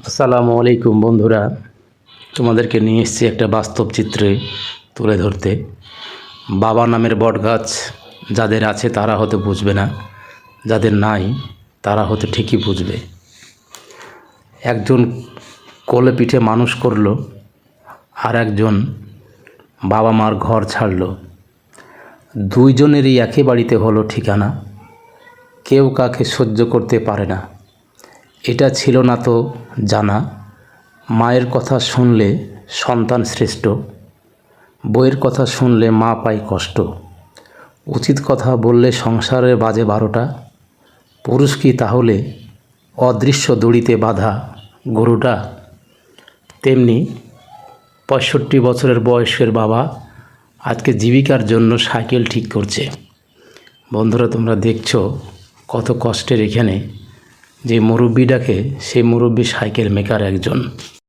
আসসালামু আলাইকুম বন্ধুরা, তোমাদেরকে নিয়ে এসেছি একটা বাস্তব চিত্রে তুলে ধরতে। বাবা নামের বটগাছ যাদের আছে তারা হয়তো বুঝবে না, যাদের নাই তারা হয়তো ঠিকই বুঝবে। একজন কোলে পিঠে মানুষ করলো, আর একজন বাবা মার ঘর ছাড়লো। দুইজনেরই একই বাড়িতে হলো ঠিকানা, কেউ কাকে সহ্য করতে পারে না। এটা ছিল না তো জানা, মায়ের কথা শুনলে সন্তান শ্রেষ্ঠ, বইয়ের কথা শুনলে মা পায় কষ্ট। উচিত কথা বললে সংসারে বাজে 12টা, পুরুষ কি তাহলে অদৃশ্য দড়িতে বাঁধা গরুটা? তেমনি 65 বছরের বয়সের বাবা আজকে জীবিকার জন্য সাইকেল ঠিক করছে। বন্ধুরা, তোমরা দেখছো কত কষ্টের এখানে যে মুরব্বিটাকে, সেই মুরব্বি সাইকেল মেকার একজন।